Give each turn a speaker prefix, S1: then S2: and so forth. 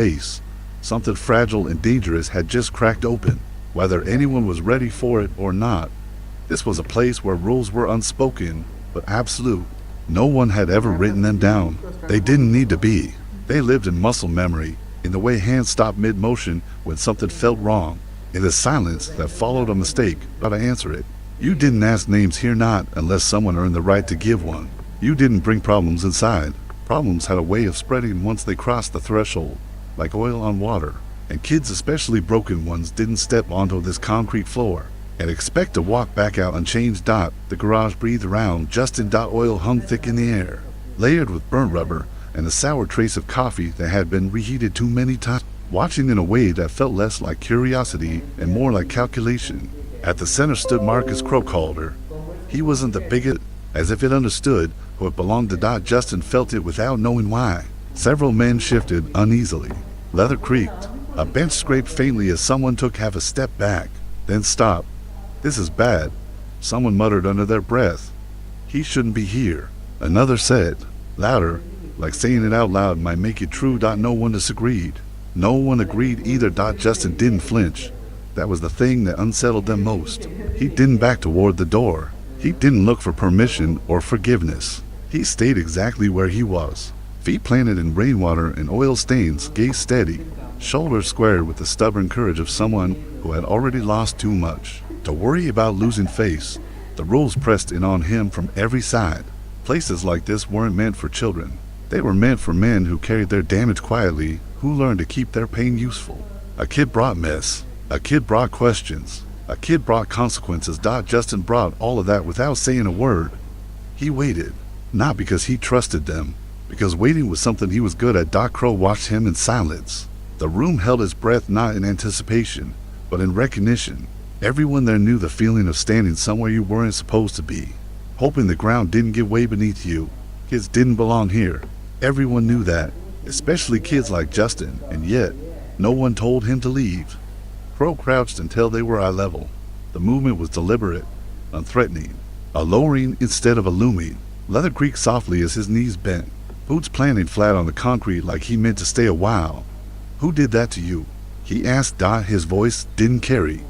S1: face. Something fragile and dangerous had just cracked open, whether anyone was ready for it or not. This was a place where rules were unspoken, but absolute. No one had ever written them down. They didn't need to be. They lived in muscle memory, in the way hands stopped mid-motion when something felt wrong, in the silence that followed a mistake, how to answer it. You didn't ask names here not unless someone earned the right to give one. You didn't bring problems inside. Problems had a way of spreading once they crossed the threshold, like oil on water. And kids, especially broken ones, didn't step onto this concrete floor and expect to walk back out unchanged. The garage breathed around. Justin. Oil hung thick in the air, layered with burnt rubber and a sour trace of coffee that had been reheated too many times. Watching in a way that felt less like curiosity and more like calculation. At the center stood Marcus Croakholder. He wasn't the bigot, as if it understood who it belonged to. Justin felt it without knowing why. Several men shifted uneasily. Leather creaked. A bench scraped faintly as someone took half a step back, then stopped. "This is bad," someone muttered under their breath. "He shouldn't be here," another said, louder, like saying it out loud might make it true. No one disagreed. No one agreed either. Justin didn't flinch. That was the thing that unsettled them most. He didn't back toward the door. He didn't look for permission or forgiveness. He stayed exactly where he was. Feet planted in rainwater and oil stains, gaze steady, shoulders squared with the stubborn courage of someone who had already lost too much to worry about losing face. The rules pressed in on him from every side. Places like this weren't meant for children. They were meant for men who carried their damage quietly, who learned to keep their pain useful. A kid brought mess. A kid brought questions. A kid brought consequences. Justin brought all of that without saying a word. He waited, not because he trusted them, because waiting was something he was good at. Crow watched him in silence. The room held its breath, not in anticipation, but in recognition. Everyone there knew the feeling of standing somewhere you weren't supposed to be, hoping the ground didn't give way beneath you. Kids didn't belong here. Everyone knew that, especially kids like Justin, and yet, no one told him to leave. Crow crouched until they were eye level. The movement was deliberate, unthreatening, a lowering instead of a looming. Leather creaked softly as his knees bent, boots planting flat on the concrete like he meant to stay a while. "Who did that to you?" he asked. His voice didn't carry